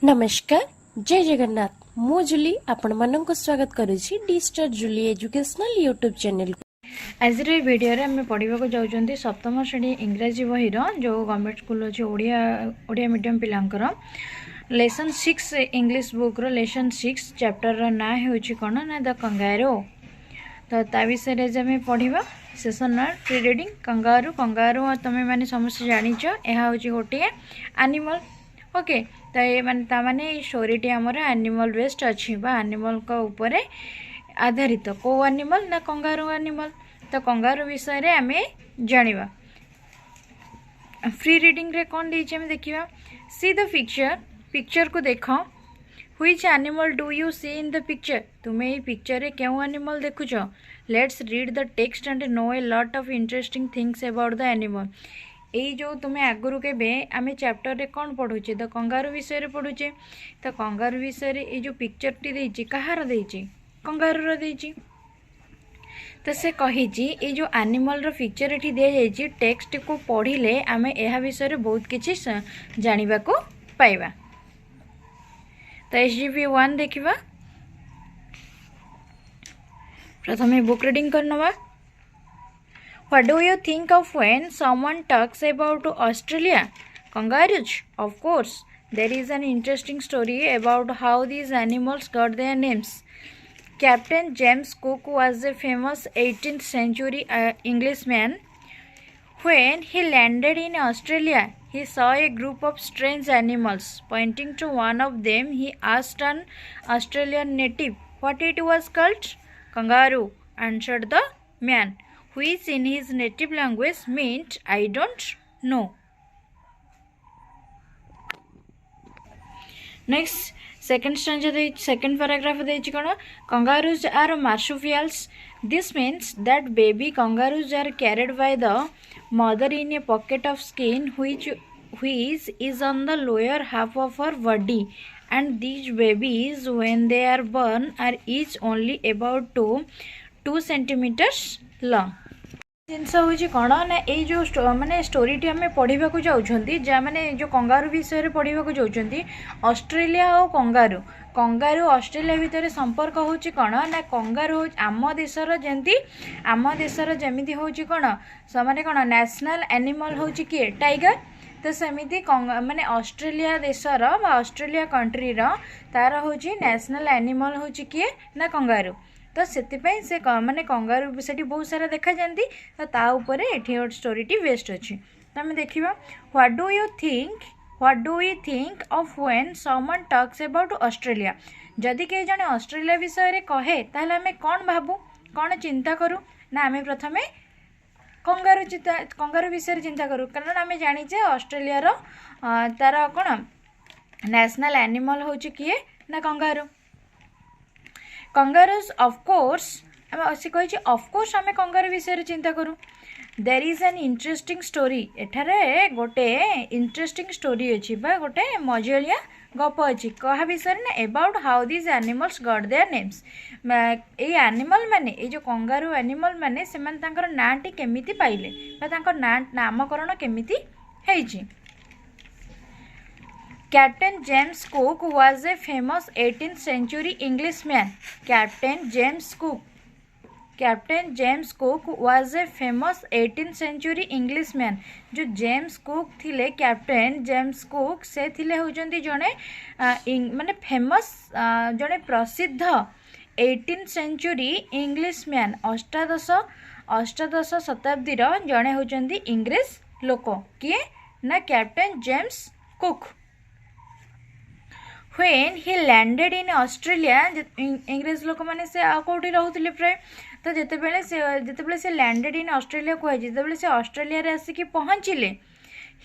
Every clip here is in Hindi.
नमस्कार जय जगन्नाथ मु जुली आपण मानक स्वागत करुछि डिस्टर जुली एजुकेशनल यूट्यूब चैनल आज वीडियो रे हमें पढ़ा जाऊँ सप्तम श्रेणी इंग्राजी बही जो गवर्नमेंट स्कूल अच्छे ओडिया मीडियम पिलांकर लेसन 6 इंग्लिश बुक रो लेसन 6 चैप्टर ना होची कौन ना द कंगारो। तो ता विषय आम पढ़ा सेसन ना प्री रीडिंग कंगारू कंगारू तुम्हें मैंने समस्त जानिच यह हूँ गोटे एनिमल ओके। तो ये माने स्टोरीटी आमर एनिमल बेस्ड अच्छी एनिमल को ऊपर आधारित को एनिमल ना कंगारू एनिमल। तो कंगारू विषय रे आमे जानिबा फ्री रीडिंग रे कौन देछि हम देखिबा सी द पिक्चर को देखो which animal do you see in the picture तुम्हें ये पिक्चर रे केउ एनिमल देखुछ। Let's read the text and know a lot of interesting things about the animal. यही जो तुम्हें आगुरी के आम चैप्टर रे कौन पढ़ुचे द कंगारू विषय रे पढ़ुचे। तो कंगारू विषय रे ये जो पिक्चर टी देछि कहार देछि कंगारू रो देछि। तो से कही ये जो एनिमल रो पिक्चर एठी दे जाइछि टेक्स्ट को पढ़िले आमे एहा विषय रे बहुत किछि जानिबा को पाइबा। तो एसजीपी 1 देखिबा प्रथमे बुक रीडिंग करनवा। What do you think of when someone talks about Australia? Kangaroos, of course. There is an interesting story about how these animals got their names. Captain James Cook was a famous 18th century Englishman. When he landed in Australia, he saw a group of strange animals. Pointing to one of them, he asked an Australian native what it was called. Kangaroo, answered the man, which in his native language meant I don't know. Next, second paragraph देछि कोन kangaroos are marsupials. This means that baby kangaroos are carried by the mother in a pocket of skin which is on the lower half of her body, and these babies when they are born are each only about 2 centimeters long. जिनस हूँ कौन ना ये जो माने स्टोरीटी आम पढ़ा जाऊँगी जहाँ मैंने जो कंगारू विषय पढ़ा जाऊँगी ऑस्ट्रेलिया और कंगारू कंगारू ऑस्ट्रेलिया भितर संपर्क हूँ कौन ना कंगारू हूँ आम देशर जमी आम देशर जमी हूँ कौन माने कौन नेशनल एनिमल हूँ किए टाइगर। तो सेमती माने ऑस्ट्रेलिया देशर ऑस्ट्रेलिया कंट्री तार हूँ नेशनल एनिमल हूँ किए ना कंगारू। तो से माने कंगारू से बहुत सारा देखा जाती तो ताऊपर ये स्टोरीटी बेस्ट अच्छी। तो आम देखा what do you think of when someone talks about Australia. जदि कहीं जड़े ऑस्ट्रेलिया विषय रे कहे ताहले आमे कौन भाबू कौन चिंता करूँ ना आमे प्रथमे कंगारू विषय चिंता करूँ कारण आम जाचे ऑस्ट्रेलिया तार कौन नेशनल एनिमल हूँ किए ना kangaroo. Kangaroos of course of course आम कंगारू विषय चिंता करूँ। There is an interesting story एठारे गोटे इंटरेस्टिंग स्टोरी अच्छी गोटे मजालिया गप अच्छी कहा विषय ना about how this animals got their names. ये एनिमल माने ये जो कंगारू एनिमल माने से नाटी केमिति पाइले नामकरण केमिति हेइछि। Captain James Cook was a famous 18th century Englishman. Captain James Cook was a famous 18th century Englishman. जो जेम्स कुक थिले कैप्टेन जेम्स कुक से थिले होजंती जने माने फेमस जने प्रसिद्ध 18th century Englishman अष्टादश शताब्दी जने होजंती इंग्लिश लोक किए ना captain James cook. When he landed in Australia इंग्रेज लोक मैंने से कौटी रोते प्राय तो जितेबाला से लैंडेड इन ऑस्ट्रेलिया कहुए जितेबाला से ऑस्ट्रेलिया रे आसिक पहुँचले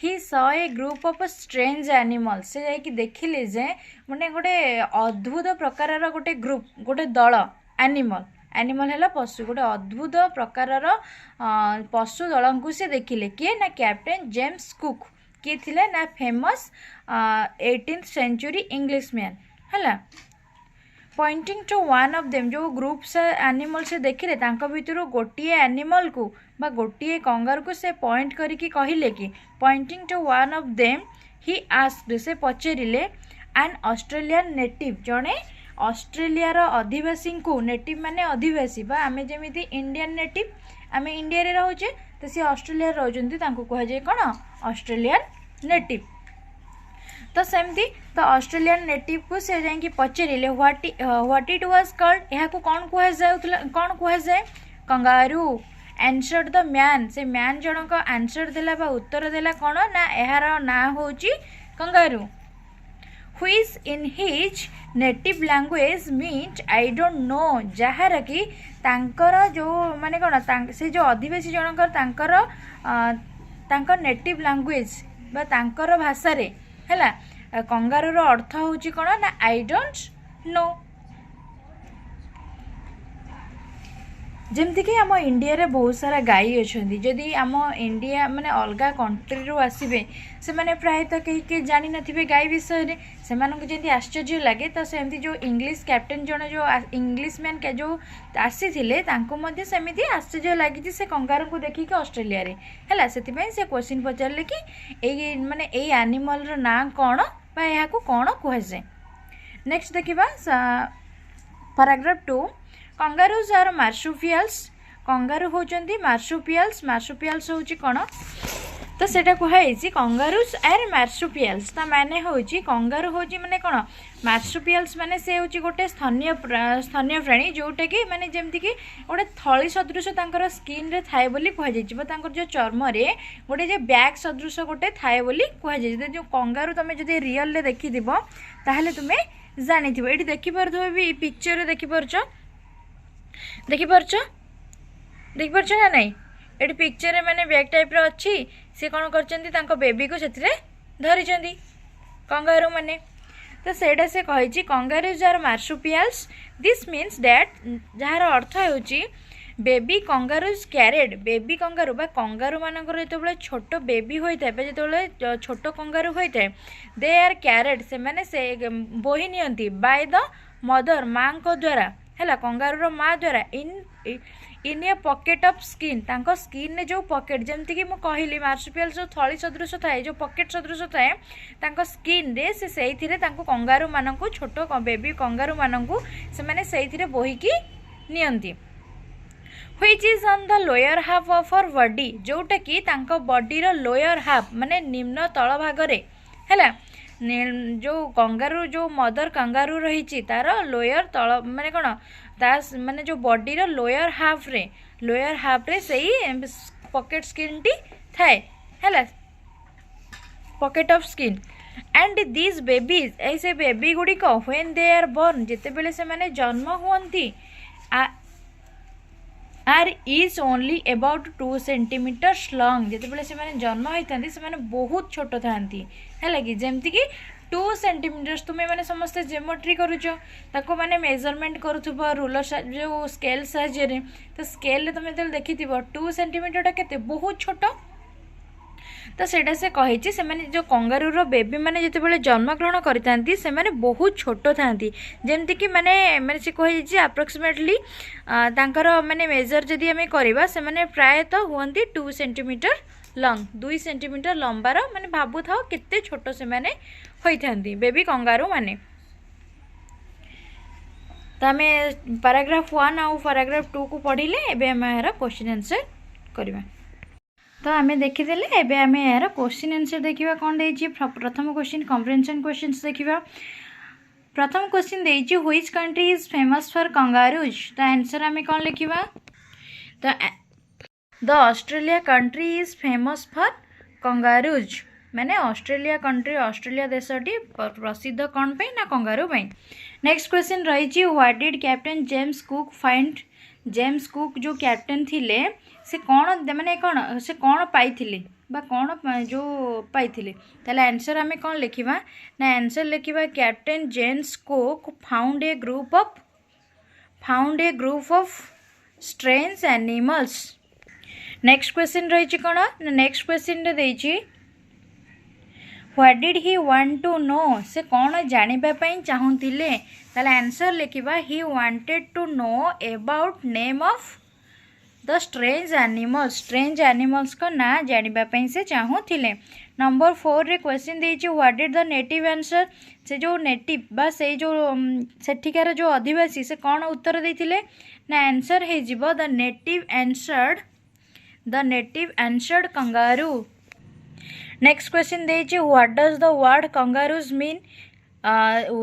he saw a group of strange animal से जाकि देखिले जे माने गोटे अद्भुत प्रकार गोटे ग्रुप गोटे दल एनिमल है पशु गोटे अद्भुत प्रकार पशु दल को से देखिले किए ना कैप्टेन जेम्स कुक किए थिले ना फेमस 18th century Englishman है। Pointing to one of them जो ग्रुप से एनिमल से देखिले तांको भितर गोटे एनिमल को बा गोटे कंगारू को से पॉइंट करिकी कहिले कि pointing to one of them he asked से पचारे एंड ऑस्ट्रेलियन नेटिव जड़े ऑस्ट्रेलिया अधिवासी को नेटिव माने अधिवासी बा आमे जेमिति इंडियन नेटिव आमे इंडिया रे रहउचे तो सी ऑस्ट्रेलिया रहउचंती तांको कह जाय कोन ऑस्ट्रेलियन नेटिव। तो सेमती तो ऑस्ट्रेलियन नेटिव को से जाई पचारे व्हाट इट वाज कॉल्ड यह को कौन कह जाए कंगारू। आंसर्ड द मैन से मैन जनक आंसर देला बा उत्तर देला कौन ना यार ना होची kangaroo. Which in his native language means I don't no जहार कि तांकर जो माने कौन से जो आदिवासी जनकर तांकर नेटिव लैंग्वेज बा तांकर भाषा रे हैला कंगारूर अर्थ होची कौन ना आई डोंट नो। जमती कि आम इंडिया रे बहुत सारा गाई अच्छा जदि आम इंडिया माने अलग कंट्री रू आसबे से माने प्रायतः कहीं जानी नथिबे गाई विषय रे से जमी आश्चर्य लगे तो सेमती जो इंग्लिश कैप्टेन जन जो इंग्लिश मैन के जो आसी सेमती आश्चर्य लगी से कंगारू को देखिक ऑस्ट्रेलिया रे हैला से क्वेश्चन पचारे कि ए माने ए एनिमल रो ना कौन बा या को कौन कह जाए। नेक्स्ट देखिबा paragraph 2 kangaroos are marsupials kangaroo होचंती मार्सुपियल्स मार्सुपियल्स होची कोन तो सेटा कहै कंगारूज आर मार्सुपियल्स ता माने होची कंगारू होची माने कोन मार्सुपियल्स माने से होची गोटे स्थानीय प्राणी जोटा कि माने जेमती कि गोटे थली सदृश तांकर स्किन रे थाए बोली कह जाइछि बा तांकर जो चर्म रे गोटे जे बैग सदृश गोटे थाए बोली कह जाइछि। जो कंगारू तमे जदि रियल रे देखि दिबो ताहले तुमे जानि थिबो एठी देखि परथबो भी पिक्चर रे देखि परछो देखिपार ना नहीं ये पिक्चर मैंने बैग टाइप रे अच्छी सी कौन कर बेबी को से धरी कंगारू माने तो सेटा से कही kangaroos are marsupials this means that जार अर्थ होची baby kangaroos carried baby kangaroo बा कंगारू मानकर जो छोट बेबी होता है जो छोट कंगारू होता है दे आर कैरेड से माने से बोही नियंती बाय द मदर माँ को द्वारा है कंगारूर माँ द्वारा इन ए पॉकेट ऑफ स्किन तांको स्किन ने जो पॉकेट जमती कि मु कहली मार्सुपियल्स जो थली सदृश थाए जो पॉकेट सदृश थाए तांको स्किन रे से सेइथिरे तांको कंगारू मानंकु छोट बेबी कंगारू मानंकु से माने सेइथिरे बोहिकी नियंती। Which is on the lower half of our body जोटा कि तांको बॉडी रो लोअर हाफ माने निम्न तळ भाग रे हैला जो कंगारू जो मदर कंगारू रही तार लोअर तल माने कौन ता माने जो बॉडी रो लोअर हाफ रे सही पॉकेट स्किन टी थाए हैला pocket of skin and this babies ऐसे बेबी गुड़िक व्हेन दे आर बोर्न जिते बेले से माने जन्म हुअंती are is only about 2 centimetres long जिते बेले से माने जन्म होता से माने बहुत छोट थांती है लगी जमती कि 2 सेंटीमीटर्स तुम्हें मैंने समस्ते जियोमेट्री करुच ताको माने मेजरमेंट करुथुब रूलर जो स्केल साहाय्य तो स्केल तुम जो देखि 2 सेंटीमीटर केते बहुत छोट तो सेटा से कही से माने जो कंगारूर बेबी माने जिते बेले जन्म ग्रहण करथांती से माने बहुत छोट थांती जेमती कि माने माने से कही अप्रोक्सीमेटली तांकर माने मेजर जदि आमे करबा से माने प्रायतः हुअंती 2 सेंटीमीटर लंग 2 सेंटीमीटर लंबार माने भाबु थाओ केते छोट से माने होइथांती बेबी कंगारू माने। तो आमे पैराग्राफ 1 और पैराग्राफ 2 को पढ़िले एबे हम यार क्वेश्चन आंसर करबा। तो आमे देखिदेले एबे आमे यार क्वेश्चन आंसर देखिबा कोन देछि प्रथम क्वेश्चन कॉम्प्रिहेंशन क्वेश्चंस देखिबा। प्रथम क्वेश्चन देछि which country is famous for kangaroos तो आंसर आमे कोन लिखिबा तो the Australia country is famous for kangaroos माने ऑस्ट्रेलिया कंट्री ऑस्ट्रेलिया देशटी प्रसिद्ध कौन पे ना कंगारू पे। नेक्स्ट क्वेश्चन रही what did captain James Cook find James Cook जो कैप्टन थिले से कौन माने कौन से कौन पाइथिले बा कौन जो पाइथिले ताले आंसर आमे कौन लिखिबा ना आंसर लिखिबा captain James Cook found a group of strange animals. Next question रही कौन नेक्स्ट क्वेश्चन रे देछि what did he want to know से कौन जानिबा पई चाहुतिले ताले आंसर लिखिबा he wanted to know about name of the strange animals का ना जानिबा पई से चाहुतिले। नंबर 4 रे क्वेश्चन देइछि what is the native answer से जो नेटिव बा से जो सेठिकार जो आदिवासी से कौन उत्तर देइथिले ना आंसर हे जिवो the native answered kangaroo. Next question देइछि what does the word kangaroos mean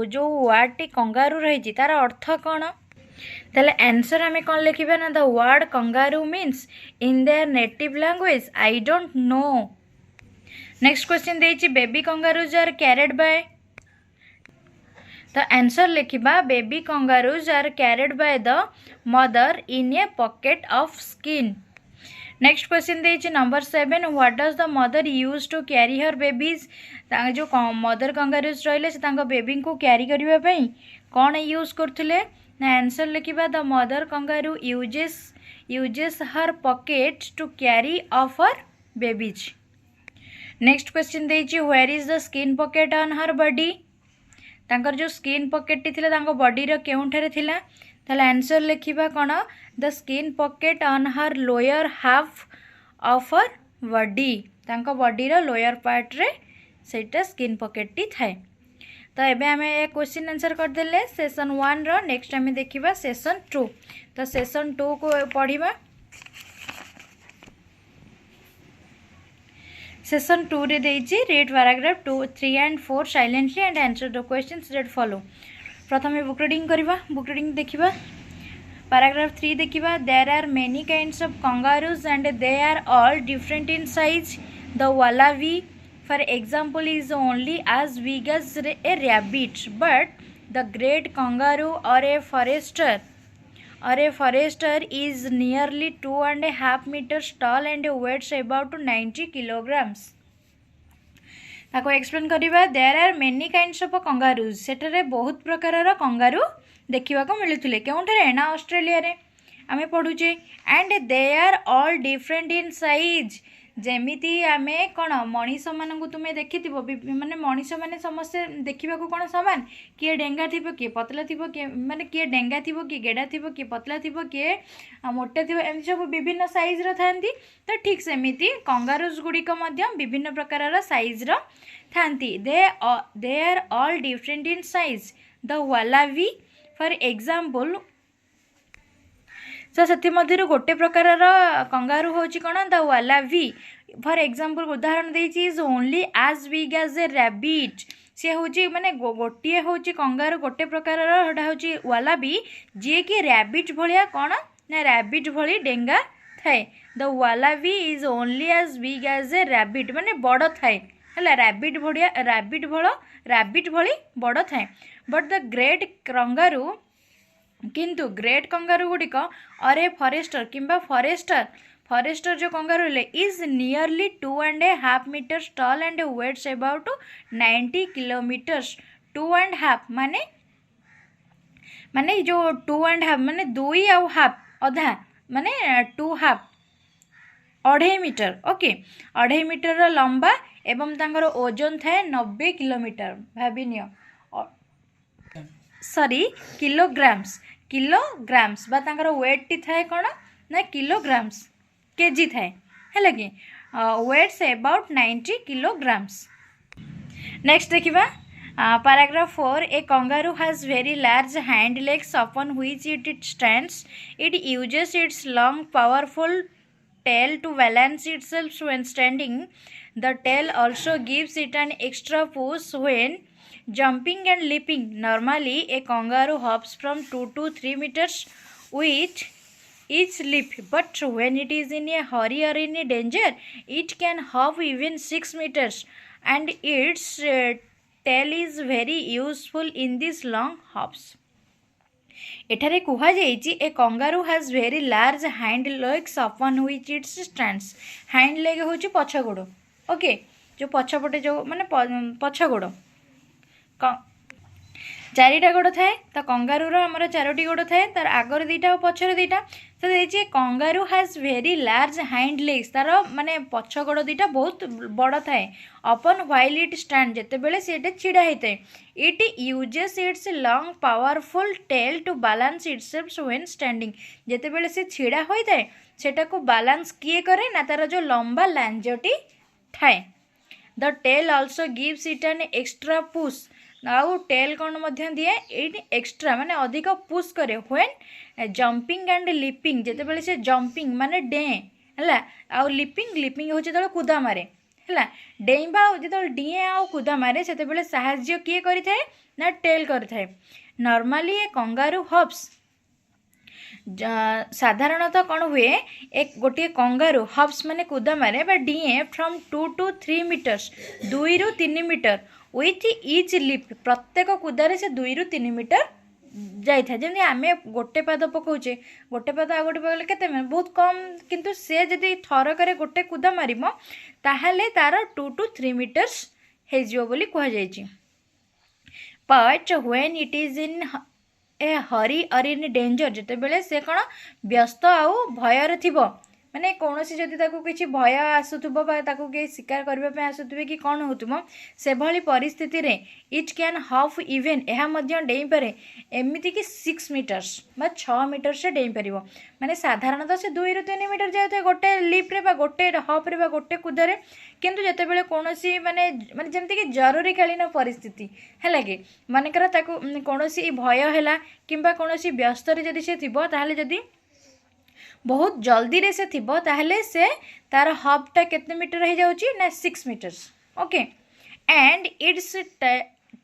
जो वर्ड टी कंगारू रही तार अर्थ कौन ताले आंसर आम कौन लिखा ना the word kangaroo means in their native language I don't know. Next question देइछि baby kangaroos are carried by the answer लिखिबा baby kangaroos are carried by the mother in a pocket of skin. Next question देइछि number 7 what does the mother use to carry her babies जो मदर कंगारूज रहिले से तांको बेबी को कैरी करबा पई कौन यूज करथुले ना आंसर लिखिबा the mother kangaroo uses her pocket to carry of her babies. Next question देइछि where is the skin pocket on her body तांकर जो स्किन पॉकेट थिला तांको बॉडी रो केउंठारे थिला ताले आंसर लिखिबा कोन the skin pocket on her lower half of her body तांको बॉडी रो लोअर पार्ट रे सेटा स्किन पॉकेट टी थाए। तो एबे आमे ए क्वेश्चन आंसर कर देले सेशन 1 रो। नेक्स्ट आमे देखिबा सेशन 2। तो सेशन 2 को पढ़िबा सेशन 2 रे देइछि read paragraph 2 3 and 4 silently and answer the questions that follow. प्रथमे बुक रीडिंग करबा बुक रीडिंग देखिबा पैराग्राफ 3 देखिबा there are many kinds of kangaroos and they are all different in size the wallaby for example is only as big as a rabbit but the great kangaroo or a forester is nearly 2.5 meters tall and weighs about 90 kilograms। ताको एक्सप्लेन करिबा there are many kinds of kangaroos सेटरे बहुत प्रकार कंगारू देखिबा को मिलुथिले केउंठरे ना ऑस्ट्रेलिया रे आमे पढुचे and they are all different in size जेमिति आमे कौन मनीष मानू तुम्हें देखि माने मनीष मैंने समस्त देखा कौन सामान किए डेंगा थी किए पतला थी किए माने किए डेंगा थी किए गेड़ा थी किए पतला थी किए मोटा थी एम सब विभिन्न साइज री तो ठीक सेमिति कंगारूज गुड़िक विभिन्न प्रकार साइज री they are all different in size the wallaby for example तो से गोटे प्रकार कंगारू हूँ कौन द wallaby फॉर एग्जांपल उदाहरण देइछि is only as big as a rabbit सी हूँ माने गोटे हूँ कंगारू गोटे प्रकार हूँ wallaby जी कि रैबिट भाया कौन ना रैबिट भली डेंगा थाए the wallaby is only as big as a rabbit माने बड़ थाए है रैबिट भली बड़ थाए बट द ग्रेट कंगारू किंतु ग्रेट कंगारू गुड़िक अरे फॉरेस्टर किंबा फॉरेस्टर जो कंगारू ले is nearly 2.5 meters tall and weighs about 90 kilometers 2.5 माने जो 2.5 माने 2 आउ हाफ अधा माने 2 हाफ 2.5 मीटर ओके 2.5 मीटर लंबा एवं तांकर ओजन थाए 90 किलोमीटर भाविनियो सॉरी किलोग्राम्स बा तांकर वेट टी थाए कौन ना किलोग्राम्स केजी थाए है कि वेट्स अबाउट 90 kilograms। नेक्स्ट देखिबा paragraph 4 a kangaroo has very large hand legs upon which it stands it uses its long powerful tail to balance itself when standing the tail also gives it an extra push when jumping and leaping normally a kangaroo hops from 2 to 3 meters with each leap but when it is in a hurry or in a danger it can hop even 6 meters and its tail is very useful in these long hops। एठारे कुहा जाइछि a kangaroo has very large hand legs upon which it stands hand leg होछि पछ गोड़ ओके जो पछपटे जो माने पछ गोड़ चारिटा गोड़ थाए तो कंगारूर आमर चारोटी गोड़ थाए तार आगर दीटा और पछर दीटा तो देखिए kangaroo has very large hand legs तार माने पछ गोड़ दीटा बहुत बड़ थाए अपन व्हाइल इट स्टैंड जेते बेले सेटे छिड़ा होता है it uses its long powerful tail to balance itself when standing जेते बेले से छिड़ा होता है सेटा को बैलेंस किए करे ना तार जो लंबा लांजटी थाए the tail also gives it an extra push आउ टेल कौन मध्य दिए ये एक्स्ट्रा माने अधिक पुश करे व्हेन जंपिंग एंड लिपिंग जेतेबेले से जंपिंग माने डें है आउ लिपिंग लिपिंग हो जो कूदा मारे है डेइबा जो डिए आउ कूदा मारे से साहाଯ୍य किए करें ना टेल करें नॉर्मली ए कंगारू हॉप्स साधारणतः कौन हुए एक गोटे कंगारू हब्स माने कूदा मारे बा डिए फ्रॉम 2 to 3 मीटर्स 2 ରୁ 3 मीटर विथ इच लिप प्रत्येक कूदारे से 2 ରୁ 3 मीटर जाइए जमी आम गोटे पाद पकाउे गोटे पाद आ गोटे पकड़े के बहुत कम किंतु से जदि थरक गोटे कूदा मार ताहले तार 2 to 3 मीटर्स हो कहुई but when it is in a hurry or in danger जिते बेले से कौन व्यस्त आउ भयर थी माने कौन सी जदि किसी भय आसुथुबो बा ताकू के शिकार करबा पे आसुथुबे कि कौन होतुबो से भली परिस्थिति रे इच कैन हाफ इवेन एहा मध्य डेई पारे एमिति कि 6 मीटर्स बा 6 मीटर से डेई परिबो माने साधारणतः से 2 ରୁ 3 मीटर जाय गोटे लिप रे बा गोटे हॉप रे बा गोटे कुदारे किंतु जते बेले कोनोसी माने माने जेमति कि जरूरीकालीन परिस्थिति हैला कि मानेकर ताकू कोनोसी भय हैला किंबा कोनोसी व्यस्त रे जदि से थिबो ताहले जदि बहुत जल्दी रे से थिबो ताहले से तार हबटा केते मीटर हो जाउची ना 6 metres okay and its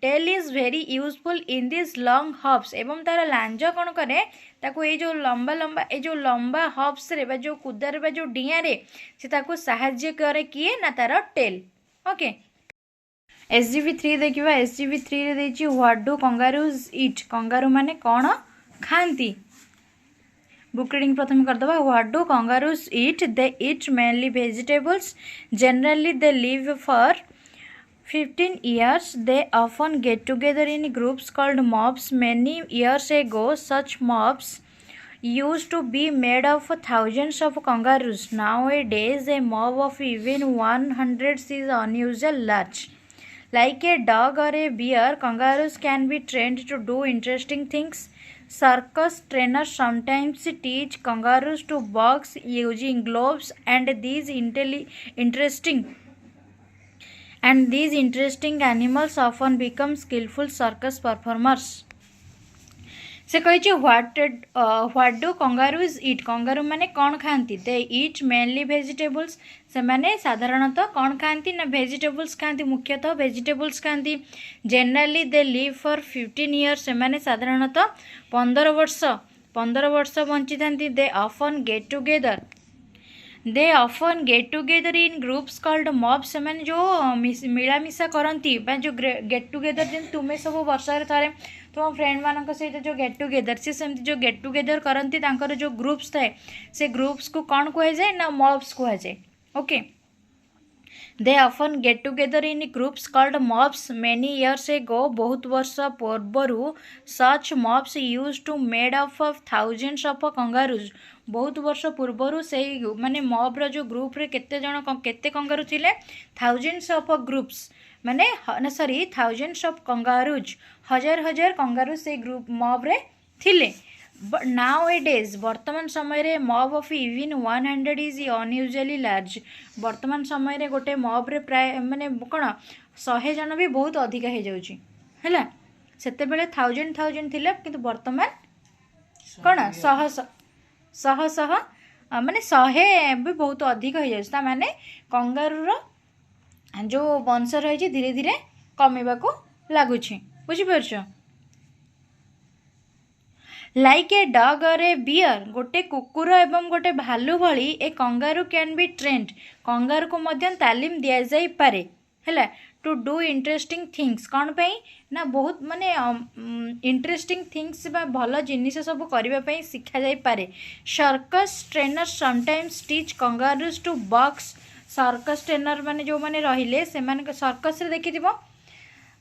tail is very useful in this long hops एवं तार लांज कौन करे ताको ये जो लंबा लंबा ये जो लंबा हब्स रे बा जो कुदार बा जो डिया रे से ताको सहाय्य करे किए ना तार टेल ओके SGV3 देखिबा SGV3 रे देछि what do kangaroos eat kangaroo माने कौन खांती बुक रीडिंग प्रथम करदबा what do kangaroos eat they eat mainly vegetables generally they live for 15 years they often get together in groups called mobs many years ago such mobs used to be made of thousands of kangaroos nowadays a mob of even 100 is unusual large like a dog or a bear kangaroos can be trained to do interesting things circus trainers sometimes teach kangaroos to box using gloves and these interesting animals often become skillful circus performers से कही what do kangaroos eat kangaroo माने कौन खाती दे ईट मेनली भेजिटेबल्स से माने साधारणतः कौन खाती ना भेजिटेबल्स खाती मुख्यतः भेजिटेबल्स खाती generally they live for 15 years से माने साधारणतः 15 वर्ष बंची था दे often get together in groups called mob से माने जो मिलामिशा करती जो गेट टुगेदर जन तुम्हें सब वर्ष थे तुम फ्रेंड मान सहित जो गेट टुगेदर सी सेमती जो गेट टुगेदर करती जो ग्रुप्स थाए से ग्रुप्स को कौन कहुए ना मॉब्स कहुए okay they often get together in groups called mobs many years ago बहुत वर्ष पूर्व such mobs use to made of thousands of kangaroos बहुत वर्ष पूर्वर से माने मॉब जो ग्रुप रे केते जण केते कंगारू थिले थाउजेंड्स ऑफ ग्रुप्स माने ना सॉरी थाउजेंड्स ऑफ कंगारूज हजार हजार कंगारू से ग्रुप मॉब रे थिले नाउ ए डेज वर्तमान समय रे mob of even 100 is unusually large वर्तमान समय रे गोटे मॉब रे प्राय माने कौन 100 जन भी बहुत अधिक हो जाउची हैला सेते बेले थाउजेंड थिले किंतु वर्तमान कौन शह माने 100 भी बहुत अधिक हो जाउची माने कंगारूर जो वंश रही धीरे धीरे कमेबा को लगुच बुझीपार लाइक ए डग और ए बियर गोटे कुकुर एवं गोटे भालू भली a kangaroo can be trained kangaroo को मध्य तालीम दि जाई पारे हैला टू डू इंटरेस्टिंग थिंग्स कौन पे ना बहुत माने इंटरेस्टिंग थिंग्स बा भल जिनिस सब करने शिखा जाई पारे circus trainer sometimes teach kangaroos to box circus trainer माने जो माने रहिले से माने सर्कस रे देखि दिबो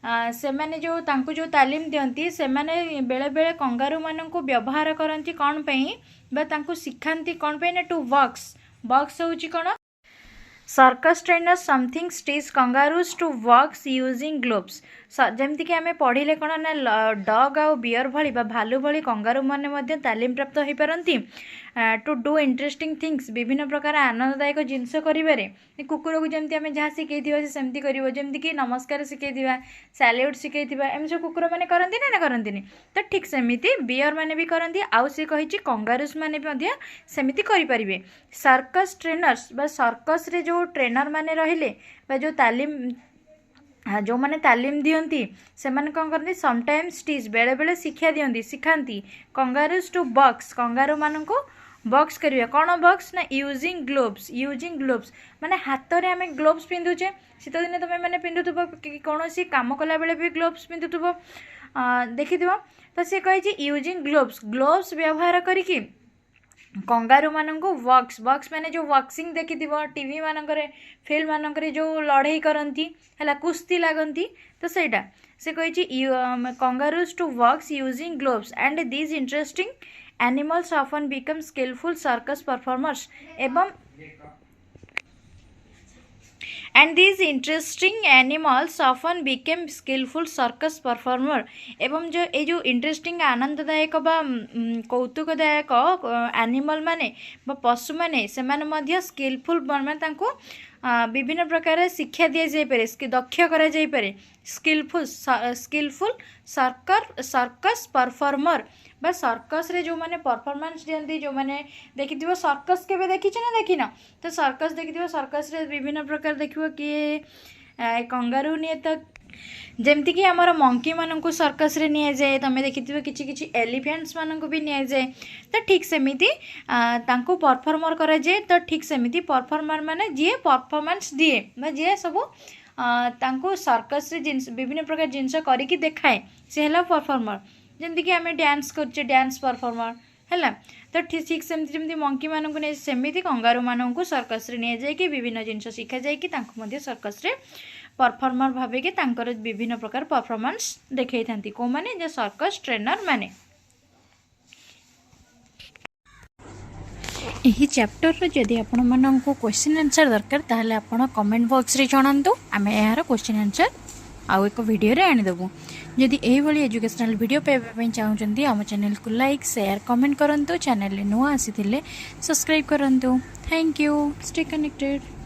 से माने जो तांको जो तालीम दियंती से माने बेले बेले कंगारू मानन को व्यवहार करंती कौन पे बा तांको सिखांती कौन पे ना टू बॉक्स होची कोन circus trainer something teach kangaroos to box using gloves ଯେମିତିକି ଆମେ ପଢ଼ିଲେ କ'ଣ ନା ଡଗ୍ ଆଉ ବିୟର୍ ଭଳି ବା ଭାଲୁ ଭଳି କଙ୍ଗାରୁ ମାନେ ମଧ୍ୟ ତାଲିମ ପ୍ରାପ୍ତ ହୋଇପାରନ୍ତି ଟୁ ଡୁ ଇଣ୍ଟରେଷ୍ଟିଂ ଥିଙ୍ଗସ୍, ବିଭିନ୍ନ ପ୍ରକାର ଆନନ୍ଦଦାୟକ ଜିନିଷ କରିବାରେ। କୁକୁରକୁ ଯେମିତି ଆମେ ଯାହା ଶିଖେଇଥିବା ସେ ସେମିତି କରିବ, ଯେମିତିକି ନମସ୍କାର ଶିଖେଇଥିବା, ସାଲ୍ୟୁଟ୍ ଶିଖେଇଥିବା, ଏମିତି ସବୁ କୁକୁର ମାନେ କରନ୍ତି ନା କରନ୍ତିନି? ତ ଠିକ୍ ସେମିତି ବିୟର୍ ମାନେ ବି କରନ୍ତି। ଆଉ ସେ କହିଛି କଙ୍ଗାରୁସ୍ ମାନେ ବି ମଧ୍ୟ ସେମିତି କରିପାରିବେ। ସର୍କସ୍ ଟ୍ରେନର୍ସ ବା ସର୍କସ୍ରେ ଯେଉଁ ଟ୍ରେନର୍ ମାନେ ରହିଲେ ବା ଯେଉଁ ଯେଉଁମାନେ ତାଲିମ ଦିଅନ୍ତି ସେମାନେ କ'ଣ କରନ୍ତି, ସମଟାଇମ୍ସ ଟିଚ୍, ବେଳେବେଳେ ଶିଖାନ୍ତି କଙ୍ଗାରୁସ୍ ଟୁ ବକ୍ସ, କଙ୍ଗାରୁମାନଙ୍କୁ ବକ୍ସ କରିବା। କ'ଣ ବକ୍ସ ନା ୟୁଜିଂ ଗ୍ଲୋଭ୍ସ, ମାନେ ହାତରେ ଆମେ ଗ୍ଲୋଭ୍ସ ପିନ୍ଧୁଛେ। ଶୀତଦିନେ ତୁମେ ମାନେ ପିନ୍ଧୁଥିବ, କୌଣସି କାମ କଲାବେଳେ ବି ଗ୍ଲୋଭ୍ସ ପିନ୍ଧୁଥିବ, ଦେଖିଥିବ। ତ ସେ କହିଛି ୟୁଜିଂ ଗ୍ଲୋଭ୍ସ ବ୍ୟବହାର କରିକି କଙ୍ଗାରୁମାନଙ୍କୁ ବକ୍ସ ମାନେ ଯେଉଁ ବକ୍ସିଂ ଦେଖିଥିବ ଟିଭି ମାନଙ୍କରେ, ଫିଲ୍ମ ମାନଙ୍କରେ ଯେଉଁ ଲଢ଼େଇ କରନ୍ତି ହେଲା, କୁସ୍ତି ଲାଗନ୍ତି, ତ ସେଇଟା ସେ କହିଛି kangaroos to box using gloves and these interesting animals often become skillful circus performers and these interesting animals often became skillful circus performer। एवं जो ये जो इंटरेस्टिंग आनंददायक बा कौतुकदायक एनिमल माने बा पशु माने सेमाने मध्य स्किलफुल माने तांको विभिन्न प्रकार शिक्षा दि जाइपरे, दक्ष करा जाइपरे। स्किलफुल सर्कस परफॉर्मर बा सर्कस रे जो माने परफॉर्मेंस दियंती, जो माने देखिथिबो सर्कस केबे देखिछ ना देखिन? तो सर्कस देखिथिबो, सर्कस रे विभिन्न प्रकार देखिबो कि कंगारू निये, तो जेमती कि आमर मंकी मानकु सर्कस रे निया जाए, तमे देखिथिबो किछि किछि एलिफेंट्स मानकु भी निया जाए। तो ठीक सेमिति तांकु परफॉर्मर करा जाए। तो ठीक सेमिति परफॉर्मर माने जे परफॉर्मेंस दिए बा जे सब तांकु सर्कस रे जिंस विभिन्न प्रकार जिंस करिकि देखाए, से हला परफॉर्मर। जेमती कि आमे डांस करछे, डांस परफॉर्मर हैला। तो ठीक सेमती जेमती मंकी मानकु ने सेमिति कंगारू मानकु सर्कस रे निया जाए कि विभिन्न जिंस शिखा जाए कि तांकु मध्ये सर्कस रे परफॉर्मर भावे कि तांकर विभिन्न प्रकार परफॉर्मेंस देखै थांती को माने जे सर्कस ट्रेनर माने। यही चैप्टर जदि आपण मानक क्वेश्चन आंसर दरकार ताहले आपण कमेंट बॉक्स रे जणांतु, आमे यार क्वेश्चन आंसर आउ एक वीडियो रे आनी देबु। जदि एही भली एजुकेशनल वीडियो पाइबा पई चाहउचंती आम चैनल को लाइक शेयर कमेंट करंतु, चैनल ले नुआ आसीथिले सब्सक्राइब करंतु। Thank you, stay connected.